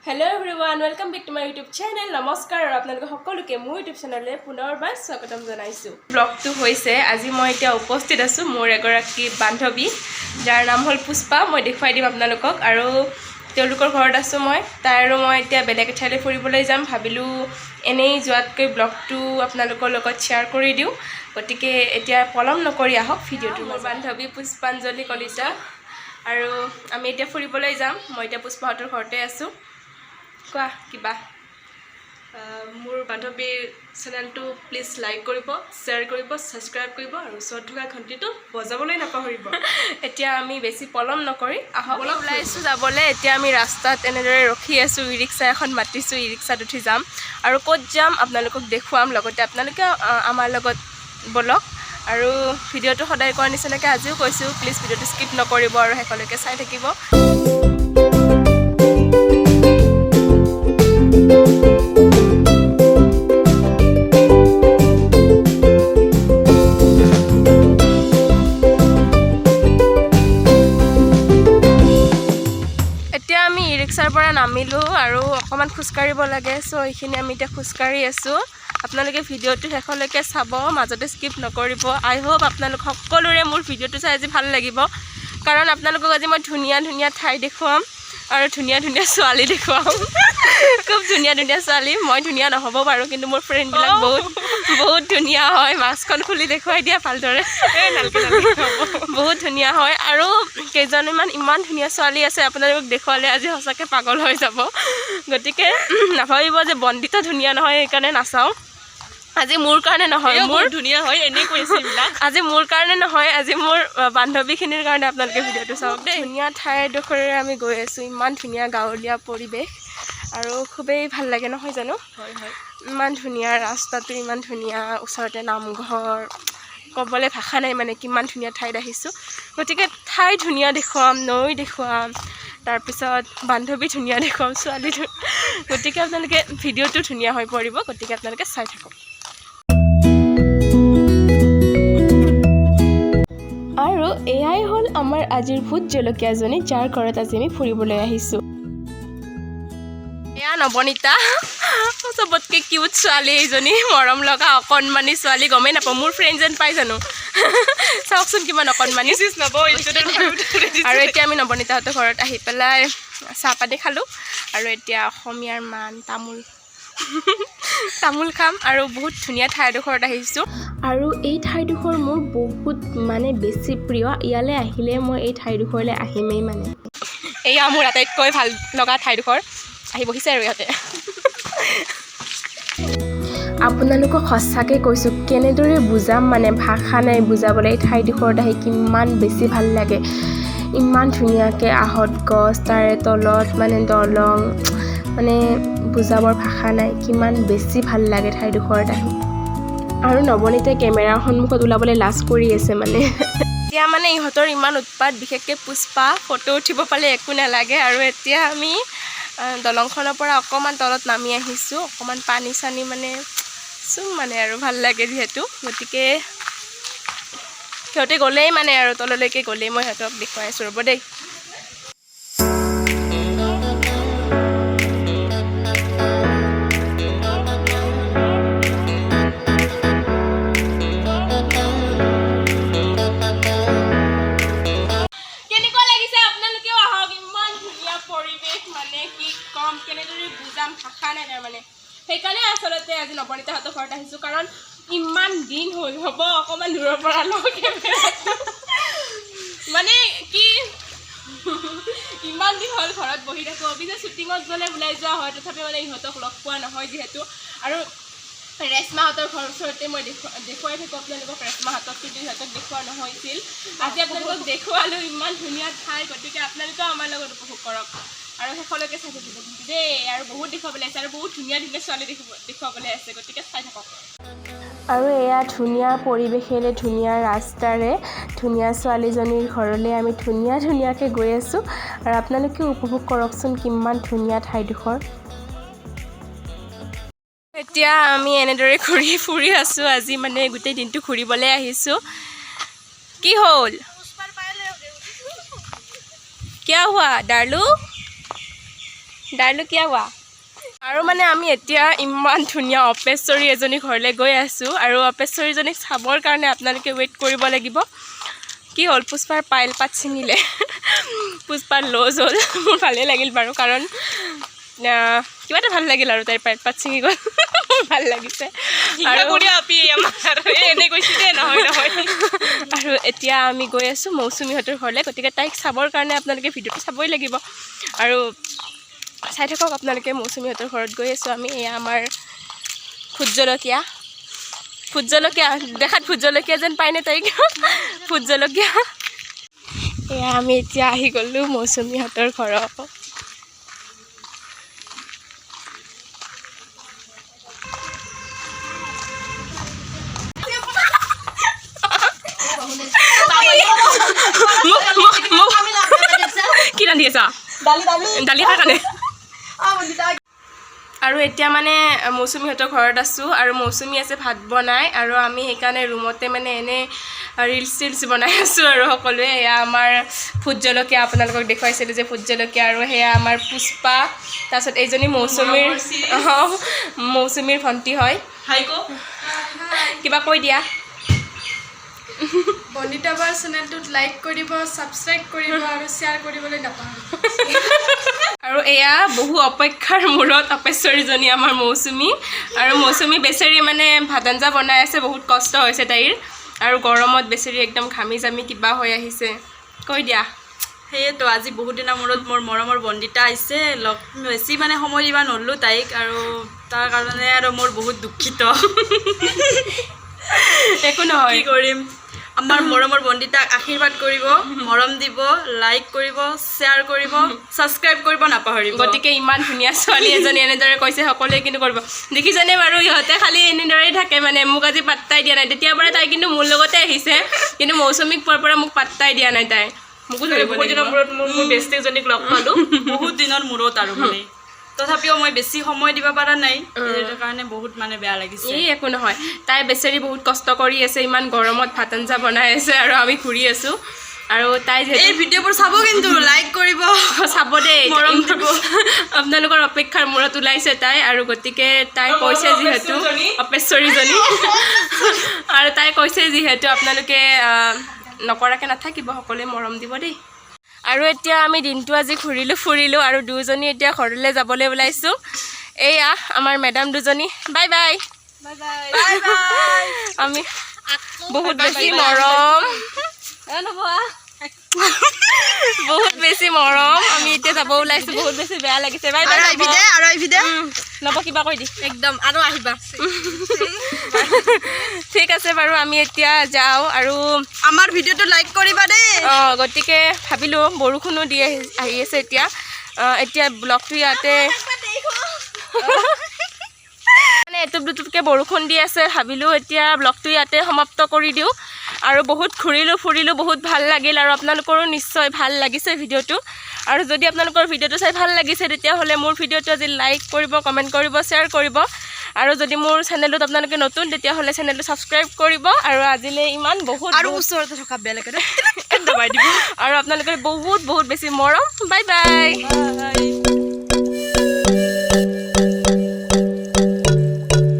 Hello everyone, welcome back to my YouTube channel. নমস্কাৰ আৰু আপোনালোক সকলোকে মোৰ YouTube চেনেললৈ পুনৰবাৰ স্বাগতম জনাইছো। ব্লগটো হৈছে আজি মই এতিয়া উপস্থিত আছো মোৰ এগৰাকী বান্ধৱী যাৰ নাম হ'ল পুষ্পা। মই দেখুৱাই দিম আপোনালোকক আৰু তেওঁলোকৰ ঘৰত আছো মই। তাইৰো মই এতিয়া বেলেগ ঠাইলৈ ফুৰিবলৈ যাম ভাবিলো এনেই যোৱাতকৈ ব্লগটো আপোনালোকৰ লগত শ্বেয়াৰ কৰি দিওঁ। গতিকে এতিয়া পলম নকৰি আহক ভিডিঅ'টো। মোৰ বান্ধৱী পুষ্পাঞ্জলি কলিতা আৰু আমি এতিয়া ফুৰিবলৈ যাম। মই এতিয়া পুষ্পাহঁতৰ ঘৰতে আছো। কোৱা কিবা মোৰ বান্ধৱীৰ চেনেলটো প্লিজ লাইক কৰিব, শ্বেয়াৰ কৰিব, ছাবস্ক্ৰাইব কৰিব আৰু ওচৰত থকা ঘণ্টিটো বজাবলৈ নাপাহৰিব। এতিয়া আমি বেছি পলম নকৰি আহক ওলাইছো যাবলৈ। এতিয়া আমি ৰাস্তাত এনেদৰে ৰখি আছো, ই ৰিক্সা এখন মাতিছো, ই ৰিক্সাত উঠি যাম আৰু ক'ত যাম আপোনালোকক দেখুৱাম। লগতে আপোনালোকে আমাৰ লগত বলক আৰু ভিডিঅ'টো সদায় কৰাৰ নিচিনাকৈ আজিও কৈছোঁ প্লিজ ভিডিঅ'টো স্কিপ নকৰিব আৰু শেষলৈকে চাই থাকিব। ৰিক্সাৰ পৰা নামিলোঁ আৰু অকণমান খোজকাঢ়িব লাগে, চ' এইখিনি আমি এতিয়া খোজকাঢ়ি আছোঁ। আপোনালোকে ভিডিঅ'টো শেষলৈকে চাব, মাজতে স্কিপ নকৰিব। আই হোপ আপোনালোক সকলোৰে মোৰ ভিডিঅ'টো চাই আজি ভাল লাগিব, কাৰণ আপোনালোকক আজি মই ধুনীয়া ধুনীয়া ঠাই দেখুৱাম আৰু ধুনীয়া ধুনীয়া ছোৱালী দেখুৱাম। খুব ধুনীয়া ধুনীয়া ছোৱালী। মই ধুনীয়া নহ'ব পাৰোঁ, কিন্তু মোৰ ফ্ৰেণ্ডবিলাক বহুত ধুনীয়া হয়। মাস্কখন খুলি দেখুৱাই দিয়া ভালদৰে। বহুত ধুনীয়া হয় আৰু কেইজনীমান ইমান ধুনীয়া ছোৱালী আছে আপোনালোকক দেখুৱালে আজি সঁচাকৈ পাগল হৈ যাব। গতিকে নাভাবিব যে বন্দিতা ধুনীয়া নহয় সেইকাৰণে নাচাওঁ। আজি মোৰ কাৰণে নহয়, মোৰ ধুনীয়া হয় এনেই কৈছে এইবিলাক। আজি মোৰ কাৰণে নহয়, আজি মোৰ বান্ধৱীখিনিৰ কাৰণে আপোনালোকে ভিডিঅ'টো চাওক দেই। ধুনীয়া ঠাইডোখৰেৰে আমি গৈ আছোঁ, ইমান ধুনীয়া গাঁৱলীয়া পৰিৱেশ আৰু খুবেই ভাল লাগে নহয় জানো? হয় হয়, ইমান ধুনীয়া ৰাস্তাটো, ইমান ধুনীয়া, ওচৰতে নামঘৰ, ক'বলৈ ভাষা নাই মানে কিমান ধুনীয়া ঠাইত আহিছোঁ। গতিকে ঠাই ধুনীয়া দেখুৱাম, নৈ দেখুৱাম, তাৰপিছত বান্ধৱী ধুনীয়া দেখুৱাম, ছোৱালী গতিকে আপোনালোকে ভিডিঅ'টো ধুনীয়া হৈ পৰিব, গতিকে আপোনালোকে চাই থাকক। আৰু এয়াই হ'ল আমাৰ আজিৰ ভোট জলকীয়াজনী, যাৰ ঘৰত আজি আমি ফুৰিবলৈ আহিছোঁ। এয়া নৱনীতা, চবতকৈ কিউট ছোৱালী এইজনী, মৰম লগা অকণমানি ছোৱালী। গমেই নাপাওঁ মোৰ ফ্ৰেণ্ড যেন পাই জানো? চাওকচোন কিমান অকণমানি। আৰু এতিয়া আমি নৱনীতাহঁতৰ ঘৰত আহি পেলাই চাহ পানী খালোঁ আৰু এতিয়া অসমীয়াৰ মান তামোল খাম আৰু বহুত ধুনীয়া ঠাইডোখৰত আহিছোঁ। আৰু এই ঠাইডোখৰ মোৰ বহুত মানে বেছি প্ৰিয়। ইয়ালৈ আহিলে মই এই ঠাইডোখৰলৈ আহিমেই মানে। এয়া মোৰ আটাইতকৈ ভাল লগা ঠাইডোখৰ। আহি বহিছে আৰু ইয়াতে। আপোনালোকক সঁচাকৈ কৈছোঁ, কেনেদৰে বুজাম মানে ভাষা নাই বুজাবলৈ। এই ঠাইডোখৰত আহি কিমান বেছি ভাল লাগে, ইমান ধুনীয়াকৈ আহঁত গছ, তাৰে তলত মানে দলং, মানে বুজাবৰ ভাষা নাই, কিমান বেছি ভাল লাগে ঠাইডোখৰত আহি। আৰু নৱনীতাই কেমেৰাৰ সন্মুখত ওলাবলৈ লাজ কৰি আছে মানে। এতিয়া মানে ইহঁতৰ ইমান উৎপাত, বিশেষকৈ পুষ্পা, ফটো উঠিব পালে একো নালাগে। আৰু এতিয়া আমি দলংখনৰ পৰা অকণমান তলত নামি আহিছোঁ, অকণমান পানী চানী মানে চুম মানে আৰু ভাল লাগে যিহেতু। গতিকে সিহঁতে গ'লেই মানে আৰু তললৈকে গ'লেই মই সিহঁতক দেখুৱাই আছোঁ, ৰ'ব দেই। কেনেকুৱা লাগিছে আপোনালোকেও আহক, ইমান ধুনীয়া পৰিৱেশ মানে কি ক'ম, কেনেদৰে বুজাম ভাষা নাই তাৰমানে। সেইকাৰণে আচলতে আজি নৱনীতাহঁতৰ ঘৰত আহিছোঁ, কাৰণ ইমান দিন হ'ল হ'ব অকণমান দূৰৰ পৰা মানে কি ইমান দিন হ'ল ঘৰত বহি থাকোঁ। অৱশ্যে শ্বুটিঙত গ'লে ওলাই যোৱা হয়, তথাপি মানে ইহঁতক লগ পোৱা নহয় যিহেতু। আৰু ৰেশ্মাহঁতৰ ঘৰৰ ওচৰতে মই দেখুৱাই থাকোঁ আপোনালোকক, ৰেশ্মাহঁতক, কিন্তু ইহঁতক দেখুওৱা নহৈছিল। আজি আপোনালোকক দেখুৱালোঁ, ইমান ধুনীয়া ঠাই। গতিকে আপোনালোকেও আমাৰ লগত উপভোগ কৰক আৰু শেষলৈকে চাই থাকিব কিন্তু দেই। আৰু বহুত দেখুৱাবলৈ আছে আৰু বহুত ধুনীয়া ধুনীয়া ছোৱালী দেখুৱাবলৈ আছে, গতিকে চাই থাকক। আৰু এয়া ধুনীয়া পৰিৱেশেৰে, ধুনীয়া ৰাস্তাৰে, ধুনীয়া ছোৱালীজনীৰ ঘৰলৈ আমি ধুনীয়াকৈ গৈ আছোঁ আৰু আপোনালোকেও উপভোগ কৰকচোন কিমান ধুনীয়া ঠাইডোখৰ। এতিয়া আমি এনেদৰে ঘূৰি ফুৰি আছোঁ, আজি মানে গোটেই দিনটো ঘূৰিবলৈ আহিছোঁ। কি হ'ল? क्या हुआ डार्लू? ডাইলগ কিয়া হোৱা আৰু মানে আমি এতিয়া ইমান ধুনীয়া অপেশ্বৰী এজনী ঘৰলৈ গৈ আছোঁ আৰু অপেশ্বৰীজনীক চাবৰ কাৰণে আপোনালোকে ৱেইট কৰিব লাগিব কি হ'ল পুষ্পাৰ পাইল পাত ছিঙিলে পুষ্পাৰ লজ হ'ল মোৰ ভালেই লাগিল বাৰু কাৰণ কিবা এটা ভাল লাগিল আৰু তাইৰ পাইল পাত ছিঙি গ'ল ভাল লাগিছে আৰু এতিয়া আমি গৈ আছোঁ মৌচুমীহঁতৰ ঘৰলৈ গতিকে তাইক চাবৰ কাৰণে আপোনালোকে ভিডিঅ'টো চাবই লাগিব আৰু চাই থাকক আপোনালোকে মৌচুমীহঁতৰ ঘৰত গৈ আছোঁ আমি এয়া আমাৰ ভোট জলকীয়া দেখাত ভোট জলকীয়া যেন পায়নে তাইক ভোট জলকীয়া এয়া আমি এতিয়া আহি গ'লোঁ মৌচুমীহঁতৰ ঘৰত কি ৰান্ধি আছা দালি খাৰ কাৰণে আৰু এতিয়া মানে মৌচুমীহঁতৰ ঘৰত আছোঁ আৰু মৌচুমী আছে ভাত বনাই আৰু আমি সেইকাৰণে ৰুমতে মানে এনেই ৰিলছ বনাই আছোঁ আৰু সকলোৱে এয়া আমাৰ ভোট জলকীয়া আপোনালোকক দেখুৱাইছিলোঁ যে ভোট জলকীয়া আৰু সেয়া আমাৰ পুষ্পা তাৰপিছত এইজনী মৌচুমীৰ ভণ্টি হয় কিবা কৈ দিয়া বন্দিতা বাৰ চেনেলটোত লাইক কৰিব ছাবস্ক্ৰাইব কৰিব আৰু শ্বেয়াৰ কৰিবলৈ নাপাহৰিব আৰু এয়া বহু অপেক্ষাৰ মূৰত অপেশ্বৰীজনী আমাৰ মৌচুমী আৰু মৌচুমী বেচেৰি মানে ভাত আঞ্জা বনাই আছে বহুত কষ্ট হৈছে তাইৰ আৰু গৰমত বেচেৰি একদম ঘামি জামি কিবা হৈ আহিছে কৈ দিয়া সেয়েতো আজি বহুত দিনৰ মূৰত মোৰ মৰমৰ বন্দিতা আহিছে লগ বেছি মানে সময় দিব নোৱাৰিলোঁ তাইক আৰু তাৰ কাৰণে আৰু মোৰ বহুত দুখিত একো নহয় কি কৰিম আমাৰ মৰমৰ বন্দিতাক আশীৰ্বাদ কৰিব মৰম দিব লাইক কৰিব শ্বেয়াৰ কৰিব ছাবস্ক্ৰাইব কৰিব নাপাহৰিব গতিকে ইমান ধুনীয়া ছোৱালী এজনী এনেদৰে কৈছে সকলোৱে কিন্তু কৰিব দেখিছেনে বাৰু ইহঁতে খালি এনেদৰেই থাকে মানে মোক আজি পাত্তাই দিয়া নাই তেতিয়াৰ পৰা তাই কিন্তু মোৰ লগতে আহিছে কিন্তু মৌচুমীক পোৱাৰ পৰা মোক পাত্তাই দিয়া নাই তাই মোকো বহুত দিনৰ মূৰত মোৰ বেষ্টিজনীক লগ পালোঁ বহুত দিনৰ মূৰত আৰু মানে তথাপিও মই বেছি সময় দিব পৰা নাই সেইটো কাৰণে বহুত মানে বেয়া লাগিছে এই একো নহয় তাই বেচেৰি বহুত কষ্ট কৰি আছে ইমান গৰমত ভাত আঞ্জা বনাই আছে আৰু আমি ঘূৰি আছোঁ আৰু তাই এই ভিডিঅ'বোৰ চাব কিন্তু লাইক কৰিব চাব দেই মৰম দিব আপোনালোকৰ অপেক্ষাৰ মূৰত ওলাইছে তাই আৰু গতিকে তাই কৈছে যিহেতু অপেশ্বৰীজনী আৰু তাই কৈছে যিহেতু আপোনালোকে নকৰাকৈ নাথাকিব সকলোৱে মৰম দিব দেই আৰু এতিয়া আমি দিনটো আজি ফুৰিলোঁ আৰু দুজনী এতিয়া ঘৰলৈ যাবলৈ ওলাইছোঁ এয়া আমাৰ মেডাম দুজনী বাই বাই আমি বহুত বেছি মৰম বহুত বেছি মৰম আমি এতিয়া যাব ওলাইছোঁ বহুত বেছি বেয়া লাগিছে বাই বাই নব কিবা কৈ দি একদম আৰু আহিবা ঠিক আছে বাৰু আমি এতিয়া যাওঁ আৰু আমাৰ ভিডিঅ'টো লাইক কৰিবা দেই গতিকে ভাবিলোঁ বৰষুণো দি আহি আছে এতিয়া ব্লগটো ইয়াতে মানে এটুপ দুটুপকৈ বৰষুণ দি আছে ভাবিলোঁ এতিয়া ব্লগটো ইয়াতে সমাপ্ত কৰি দিওঁ আৰু বহুত ফুৰিলোঁ বহুত ভাল লাগিল আৰু আপোনালোকৰো নিশ্চয় ভাল লাগিছে ভিডিঅ'টো আৰু যদি আপোনালোকৰ ভিডিঅ'টো চাই ভাল লাগিছে তেতিয়াহ'লে মোৰ ভিডিঅ'টো আজি লাইক কৰিব কমেণ্ট কৰিব শ্বেয়াৰ কৰিব আৰু যদি মোৰ চেনেলটোত আপোনালোকে নতুন তেতিয়াহ'লে চেনেলটো ছাবস্ক্ৰাইব কৰিব আৰু আজিলৈ ইমান বহুত আৰু ওচৰতে থকা বেলেগে দবাই দিব আৰু আপোনালোকৰ বহুত বেছি মৰম বাই বাই